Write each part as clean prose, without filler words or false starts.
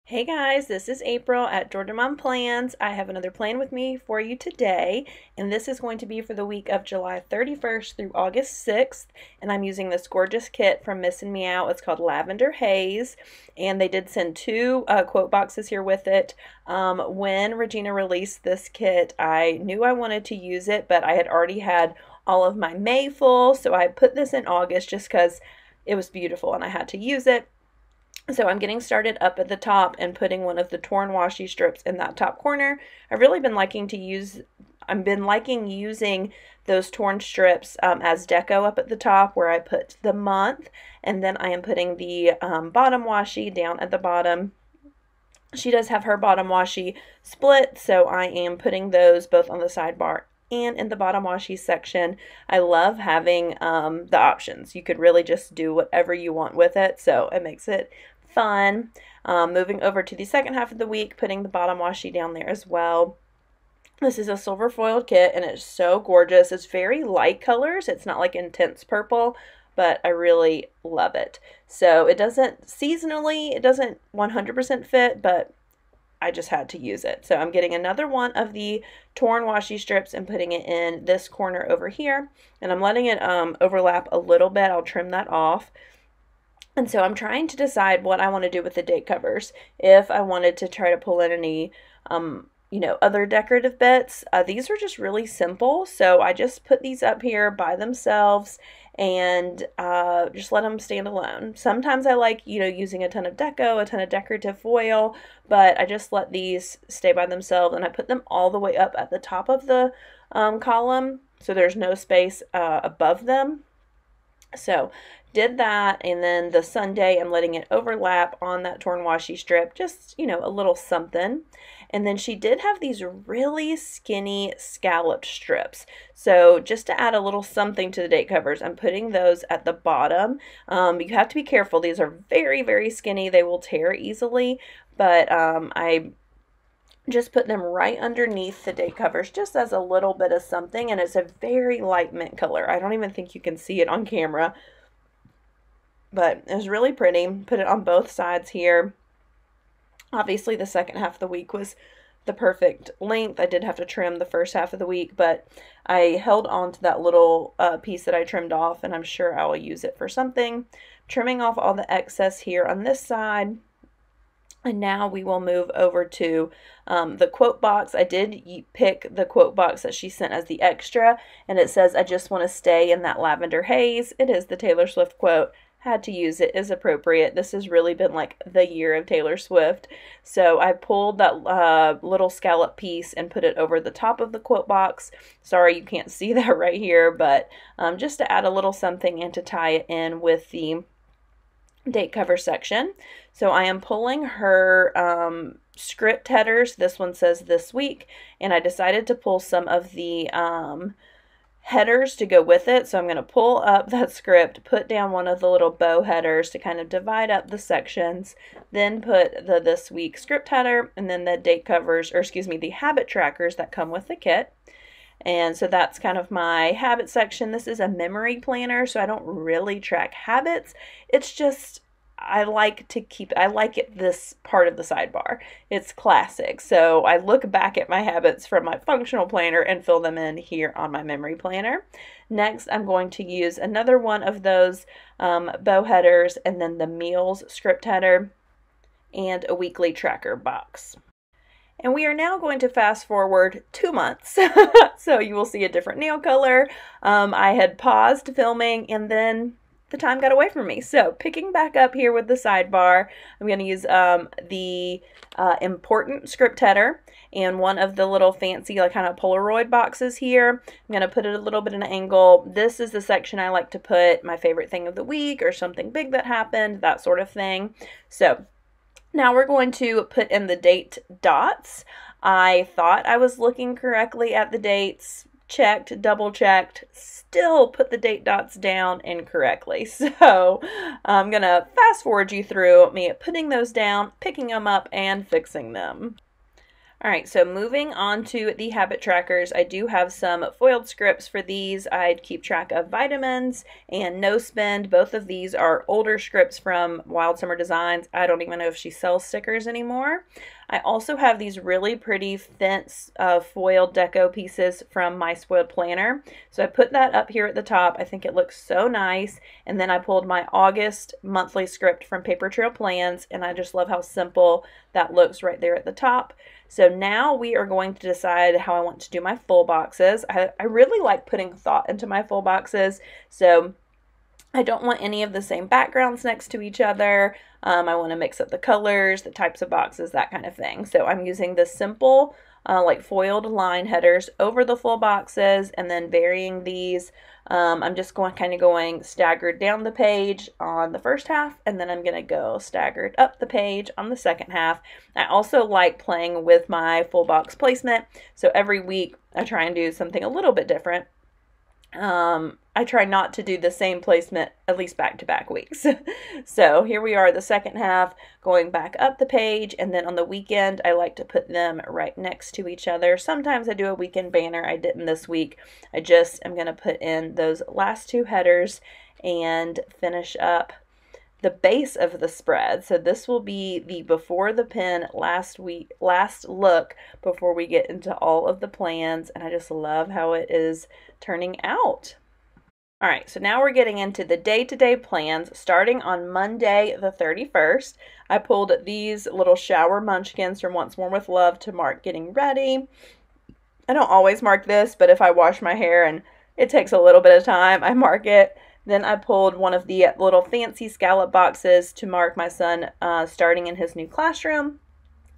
Hey guys, this is April at Georgia Mom Plans. I have another plan with me for you today, and this is going to be for the week of July 31st through August 6th, and I'm using this gorgeous kit from Miss and Meow. It's called Lavender Haze, and they did send two quote boxes here with it. When Regina released this kit, I knew I wanted to use it, but I had already had all of my May full, so I put this in August just because it was beautiful and I had to use it. So I'm getting started up at the top and putting one of the torn washi strips in that top corner. I've really been liking using those torn strips as deco up at the top where I put the month, and then I am putting the bottom washi down at the bottom. She does have her bottom washi split, so I am putting those both on the sidebar and in the bottom washi section. I love having the options. You could really just do whatever you want with it, so it makes it fun. Moving over to the second half of the week, putting the bottom washi down there as well. This is a silver foiled kit and it's so gorgeous. It's very light colors. It's not like intense purple, but I really love it. So it doesn't seasonally, it doesn't 100% fit, but I just had to use it. So I'm getting another one of the torn washi strips and putting it in this corner over here, and I'm letting it overlap a little bit. I'll trim that off. And so I'm trying to decide what I want to do with the date covers. If I wanted to try to pull in any, other decorative bits. These are just really simple, so I just put these up here by themselves and just let them stand alone. Sometimes I like, using a ton of decorative foil, but I just let these stay by themselves, and I put them all the way up at the top of the column, so there's no space above them. So did that, and then the Sunday I'm letting it overlap on that torn washi strip, just a little something. And then she did have these really skinny scalloped strips, so just to add a little something to the date covers, I'm putting those at the bottom. You have to be careful. These are very, very skinny. They will tear easily, but I just put them right underneath the date covers just as a little bit of something, and it's a very light mint color. I don't even think you can see it on camera, but it was really pretty. Put it on both sides here. Obviously the second half of the week was the perfect length. I did have to trim the first half of the week, but I held on to that little piece that I trimmed off, and I'm sure I will use it for something. Trimming off all the excess here on this side. And now we will move over to the quote box. I did pick the quote box that she sent as the extra, and it says, "I just want to stay in that lavender haze." It is the Taylor Swift quote. Had to use it, is appropriate. This has really been like the year of Taylor Swift. So I pulled that little scallop piece and put it over the top of the quote box. Sorry you can't see that right here, but just to add a little something and to tie it in with the date cover section. So I am pulling her script headers. This one says this week, and I decided to pull some of the headers to go with it. So I'm going to pull up that script, put down one of the little bow headers to kind of divide up the sections, then put the this week script header, and then the date covers, or excuse me, the habit trackers that come with the kit. And so that's kind of my habit section. This is a memory planner, so I don't really track habits. It's just I like it this part of the sidebar. It's classic. So I look back at my habits from my functional planner and fill them in here on my memory planner. Next, I'm going to use another one of those bow headers, and then the meals script header, and a weekly tracker box. And we are now going to fast forward 2 months. So you will see a different nail color. I had paused filming, and then the time got away from me. So picking back up here with the sidebar, I'm going to use the important script header and one of the little fancy like kind of Polaroid boxes here. I'm going to put it a little bit in an angle. This is the section I like to put my favorite thing of the week or something big that happened, that sort of thing. So now we're going to put in the date dots. I thought I was looking correctly at the dates, checked, double checked, still put the date dots down incorrectly. So I'm going to fast forward you through me putting those down, picking them up, and fixing them. All right, so moving on to the habit trackers, I do have some foiled scripts for these. I'd keep track of vitamins and no spend. Both of these are older scripts from Wild Summer Designs. I don't even know if she sells stickers anymore. I also have these really pretty fence foiled deco pieces from My Spoiled Planner. So I put that up here at the top. I think it looks so nice. And then I pulled my August monthly script from Paper Trail Plans, and I just love how simple that looks right there at the top. So now we are going to decide how I want to do my full boxes. I really like putting thought into my full boxes. So I don't want any of the same backgrounds next to each other. I want to mix up the colors, the types of boxes, that kind of thing. So I'm using the simple like foiled line headers over the full boxes and then varying these. I'm just going staggered down the page on the first half, and then I'm going to go staggered up the page on the second half. I also like playing with my full box placement. So every week I try and do something a little bit different. I try not to do the same placement at least back-to-back weeks. So here we are, the second half, going back up the page, and then on the weekend I like to put them right next to each other. Sometimes I do a weekend banner. I didn't this week. I just am going to put in those last two headers and finish up the base of the spread. So this will be the before the pin last look before we get into all of the plans, and I just love how it is turning out. All right, so now we're getting into the day-to-day plans. Starting on Monday the 31st, I pulled these little shower munchkins from Once More with Love to mark getting ready. I don't always mark this, but if I wash my hair and it takes a little bit of time, I mark it. Then I pulled one of the little fancy scallop boxes to mark my son starting in his new classroom.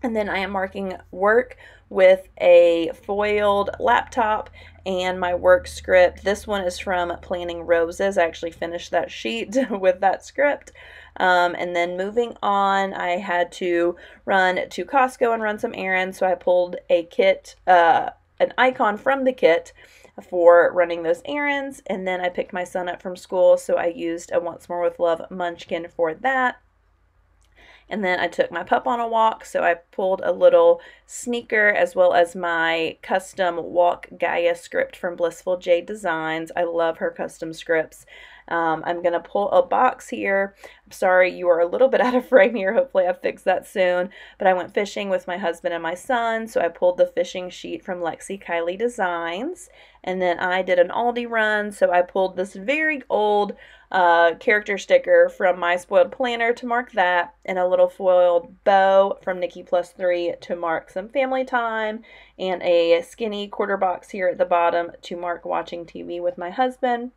And then I am marking work with a foiled laptop and my work script. This one is from Planning Roses. I actually finished that sheet with that script. And then moving on, I had to run to Costco and run some errands. So I pulled a kit, an icon from the kit for running those errands, and then I picked my son up from school, so I used a Once More with Love munchkin for that. And then I took my pup on a walk, so I pulled a little sneaker as well as my custom Walk Gaia script from Blissful Jayde Designs. I love her custom scripts. I'm going to pull a box here. I'm sorry you are a little bit out of frame here. Hopefully I'll fix that soon. But I went fishing with my husband and my son, so I pulled the fishing sheet from Lexi Kylie Designs. And then I did an Aldi run, so I pulled this very old character sticker from My Spoiled Planner to mark that, and a little foiled bow from Nikki Plus 3 to mark some family time, and a skinny quarter box here at the bottom to mark watching TV with my husband.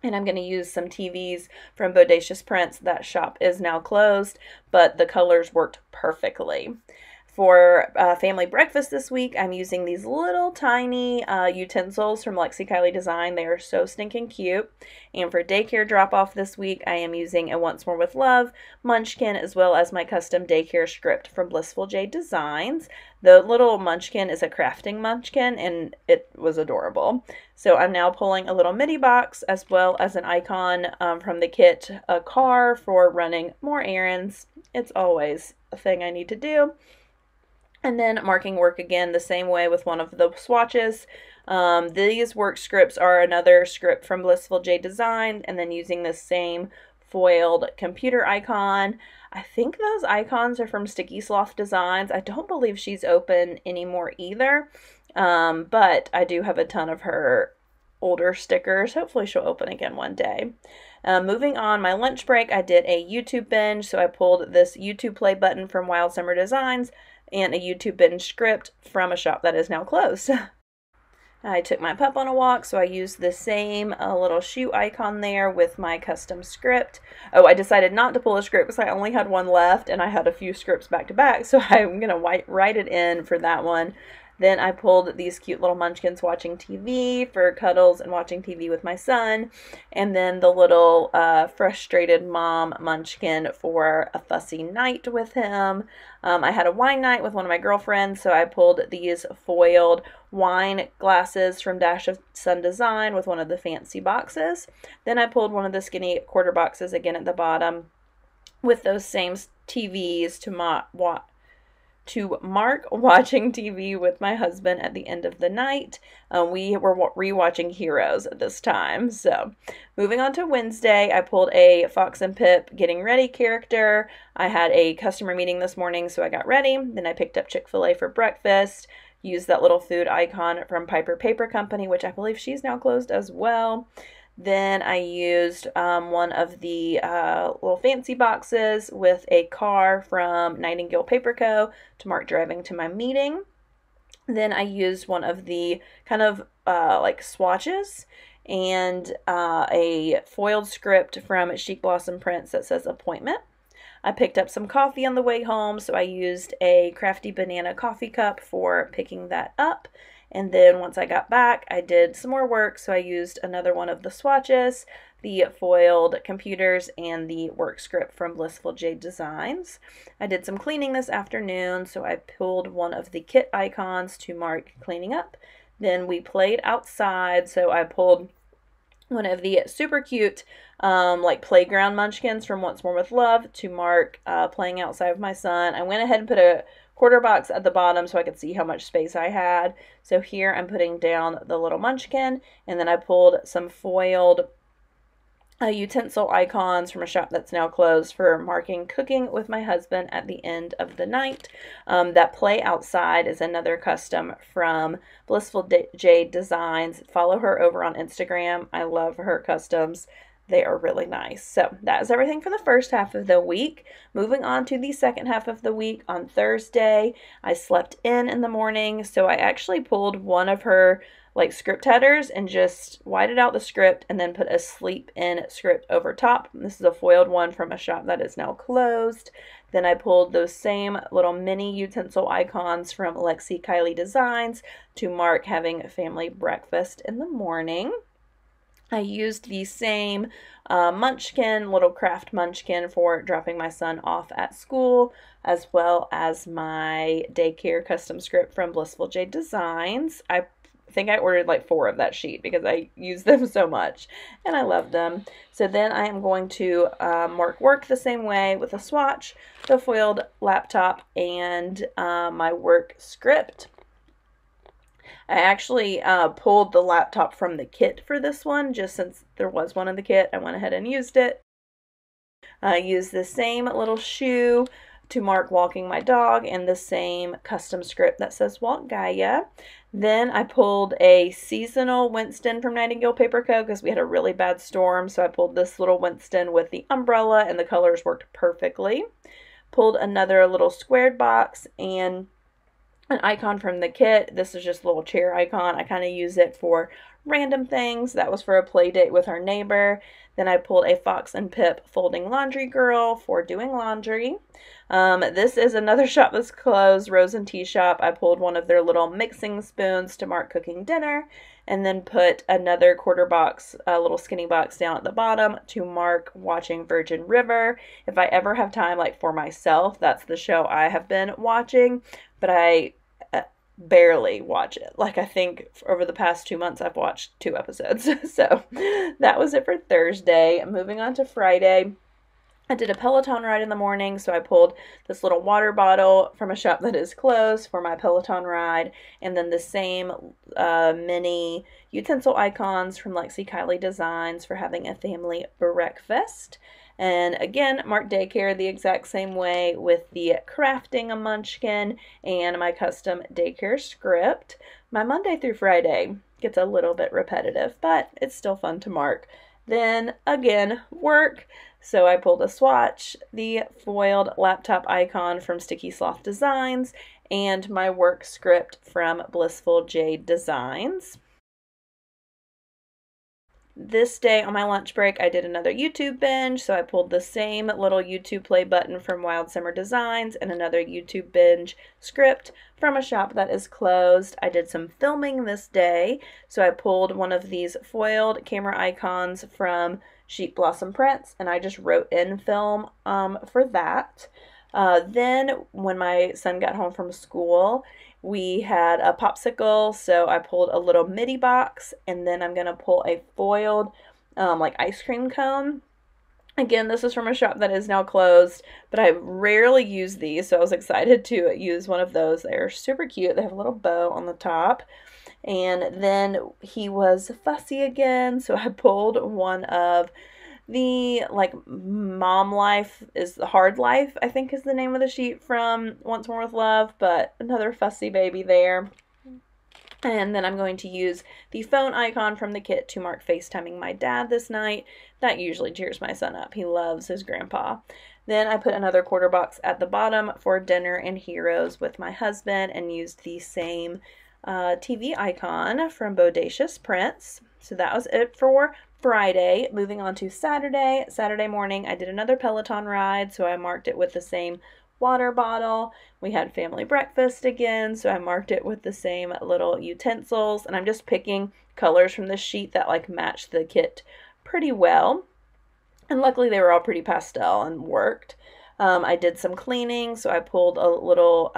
And I'm going to use some TVs from Bodacious Prints. That shop is now closed, but the colors worked perfectly. For family breakfast this week, I'm using these little tiny utensils from Lexi Kylie Design. They are so stinking cute. And for daycare drop-off this week, I am using a Once More with Love munchkin as well as my custom daycare script from Blissful Jayde Designs. The little munchkin is a crafting munchkin, and it was adorable. So I'm now pulling a little midi box as well as an icon from the kit, a car for running more errands. It's always a thing I need to do. And then marking work again the same way with one of the swatches. These work scripts are another script from Blissful Jayde Design, and then using the same foiled computer icon. I think those icons are from Sticky Sloth Designs. I don't believe she's open anymore either, but I do have a ton of her older stickers. Hopefully she'll open again one day. Moving on, my lunch break, I did a YouTube binge, so I pulled this YouTube play button from Wild Summer Designs and a YouTube binge script from a shop that is now closed. I took my pup on a walk, so I used the same little shoe icon there with my custom script. Oh, I decided not to pull a script because I only had one left, and I had a few scripts back to back, so I'm going to write it in for that one. Then I pulled these cute little munchkins watching TV for cuddles and watching TV with my son. And then the little frustrated mom munchkin for a fussy night with him. I had a wine night with one of my girlfriends, so I pulled these foiled wine glasses from Dash of Sun Design with one of the fancy boxes. Then I pulled one of the skinny quarter boxes again at the bottom with those same TVs to Mark watching TV with my husband at the end of the night. We were rewatching Heroes at this time. So moving on to Wednesday, I pulled a Fox and Pip getting ready character. I had a customer meeting this morning, so I got ready. Then I picked up Chick-fil-A for breakfast. Used that little food icon from Piper Paper Company, which I believe she's now closed as well. Then I used one of the little fancy boxes with a car from Nightingale Paper Co. to Mark driving to my meeting. Then I used one of the kind of like swatches and a foiled script from Chic Blossom Prints that says appointment. I picked up some coffee on the way home, so I used a Crafty Banana coffee cup for picking that up. And then once I got back, I did some more work, so I used another one of the swatches, the foiled computers, and the work script from Blissful Jayde Designs. I did some cleaning this afternoon, so I pulled one of the kit icons to mark cleaning up. Then we played outside, so I pulled one of the super cute like playground munchkins from Once More with Love to mark playing outside with my son. I went ahead and put a quarter box at the bottom so I could see how much space I had. So here I'm putting down the little munchkin, and then I pulled some foiled utensil icons from a shop that's now closed for marking cooking with my husband at the end of the night. That play outside is another custom from Blissful Jayde Designs. Follow her over on Instagram. I love her customs. They are really nice. So that is everything for the first half of the week. Moving on to the second half of the week, on Thursday, I slept in the morning, so I actually pulled one of her like script headers and just whited out the script and then put a sleep in script over top. This is a foiled one from a shop that is now closed. Then I pulled those same little mini utensil icons from Lexi Kylie Designs to mark having family breakfast in the morning. I used the same munchkin, little craft munchkin, for dropping my son off at school, as well as my daycare custom script from Blissful Jayde Designs. I think I ordered like 4 of that sheet because I use them so much and I love them. So then I am going to mark work the same way with a swatch, the foiled laptop, and my work script. I actually pulled the laptop from the kit for this one, just since there was one in the kit. I went ahead and used it. I used the same little shoe to mark walking my dog and the same custom script that says Walk Gaia. Then I pulled a seasonal Winston from Nightingale Paper Co. because we had a really bad storm, so I pulled this little Winston with the umbrella and the colors worked perfectly. Pulled another little squared box and an icon from the kit. This is just a little chair icon. I kind of use it for random things. That was for a play date with our neighbor. Then I pulled a Fox and Pip folding laundry girl for doing laundry. This is another shop that's closed, Rose and Tea Shop. I pulled one of their little mixing spoons to mark cooking dinner, and then put another quarter box, a little skinny box down at the bottom to mark watching Virgin River. If I ever have time like for myself, that's the show I have been watching, but I barely watch it. Like, I think over the past 2 months I've watched 2 episodes. So that was it for Thursday. Moving on to Friday, I did a Peloton ride in the morning, so I pulled this little water bottle from a shop that is closed for my Peloton ride, and then the same mini utensil icons from Lexi Kylie Designs for having a family breakfast. And again, marked daycare the exact same way with the crafting a munchkin and my custom daycare script. My Monday through Friday gets a little bit repetitive, but it's still fun to mark. Then again, work. So I pulled a swatch, the foiled laptop icon from Sticky Sloth Designs, and my work script from Blissful Jayde Designs. This day on my lunch break, I did another YouTube binge, so I pulled the same little YouTube play button from Wild Summer Designs and another YouTube binge script from a shop that is closed. I did some filming this day, so I pulled one of these foiled camera icons from Chic Blossom Prints, and I just wrote in film for that. Then when my son got home from school, we had a popsicle, so I pulled a little midi box, and then I'm going to pull a foiled like ice cream cone Again, this is from a shop that is now closed, but I rarely use these, so I was excited to use one of those. They're super cute. They have a little bow on the top. And then he was fussy again, so I pulled one of the, like, Mom Life is the Hard Life, I think is the name of the sheet from Once More with Love, but another fussy baby there. And then I'm going to use the phone icon from the kit to mark FaceTiming my dad this night. That usually cheers my son up. He loves his grandpa. Then I put another quarter box at the bottom for dinner and heroes with my husband and used the same TV icon from Bodacious Prints. So that was it for Friday. Moving on to Saturday. Saturday morning I did another Peloton ride, so I marked it with the same water bottle. We had family breakfast again, so I marked it with the same little utensils, and I'm just picking colors from this sheet that like match the kit pretty well, and luckily they were all pretty pastel and worked. I did some cleaning, so I pulled a little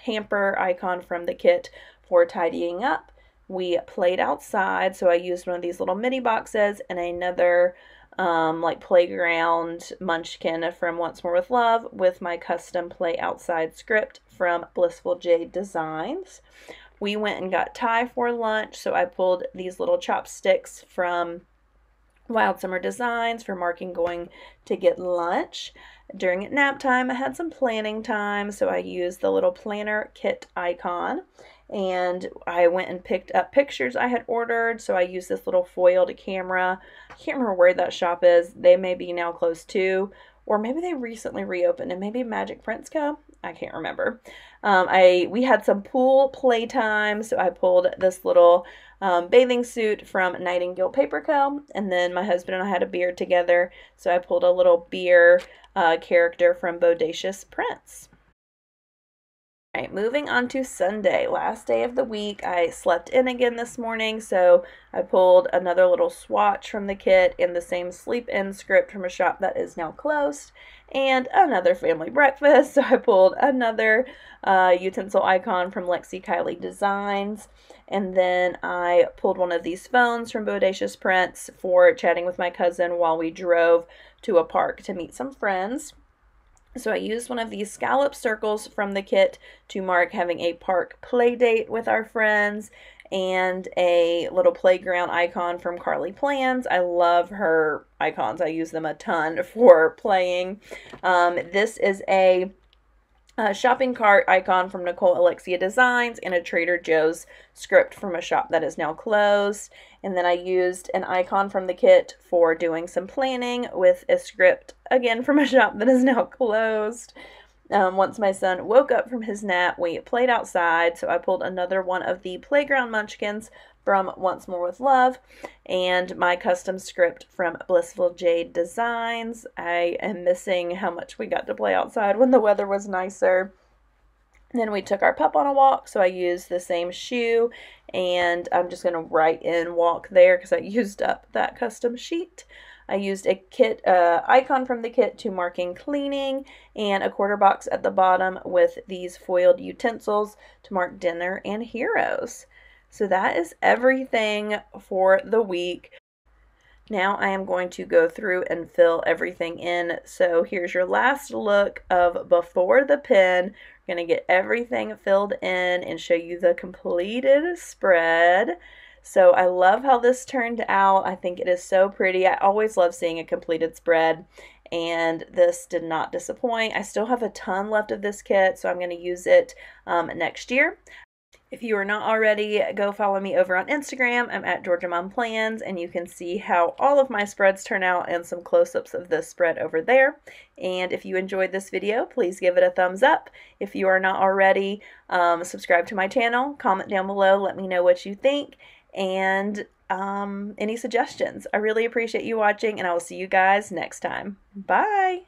hamper icon from the kit for tidying up. We played outside, so I used one of these little mini boxes and another like playground munchkin from Once More with Love with my custom play outside script from Blissful Jayde Designs. We went and got Thai for lunch, so I pulled these little chopsticks from Wild Summer Designs for marking going to get lunch. During nap time, I had some planning time, so I used the little planner kit icon. And I went and picked up pictures I had ordered, so I used this little foiled camera. I can't remember where that shop is. They may be now closed too, or maybe they recently reopened, and maybe Magic Prints Co. I can't remember. We had some pool playtime, so I pulled this little bathing suit from Nightingale Paper Co. And then my husband and I had a beer together, so I pulled a little beer character from Bodacious Prints. All right, moving on to Sunday, last day of the week. I slept in again this morning, so I pulled another little swatch from the kit in the same sleep in script from a shop that is now closed, and another family breakfast. So I pulled another utensil icon from Lexi Kylie Designs, and then I pulled one of these phones from Bodacious Prints for chatting with my cousin while we drove to a park to meet some friends. So I used one of these scallop circles from the kit to mark having a park play date with our friends, and a little playground icon from Carly Plans. I love her icons. I use them a ton for playing. This is a shopping cart icon from Nicole Alexia Designs and a Trader Joe's script from a shop that is now closed. And then I used an icon from the kit for doing some planning with a script, again, from a shop that is now closed. Once my son woke up from his nap, we played outside, so I pulled another one of the playground munchkins from Once More with Love and my custom script from Blissful Jayde Designs. I am missing how much we got to play outside when the weather was nicer. Then we took our pup on a walk, so I used the same shoe, and I'm just going to write in walk there because I used up that custom sheet. I used a kit icon from the kit to marking cleaning, and a quarter box at the bottom with these foiled utensils to mark dinner and heroes. So that is everything for the week. Now I am going to go through and fill everything in. So here's your last look of before the pin. We're going to get everything filled in and show you the completed spread. So I love how this turned out. I think it is so pretty. I always love seeing a completed spread, and this did not disappoint. I still have a ton left of this kit, so I'm going to use it next year. If you are not already, go follow me over on Instagram. I'm at Georgia Mom Plans, and you can see how all of my spreads turn out and some close-ups of this spread over there. And if you enjoyed this video, please give it a thumbs up. If you are not already, subscribe to my channel, comment down below, let me know what you think, and any suggestions. I really appreciate you watching, and I will see you guys next time. Bye!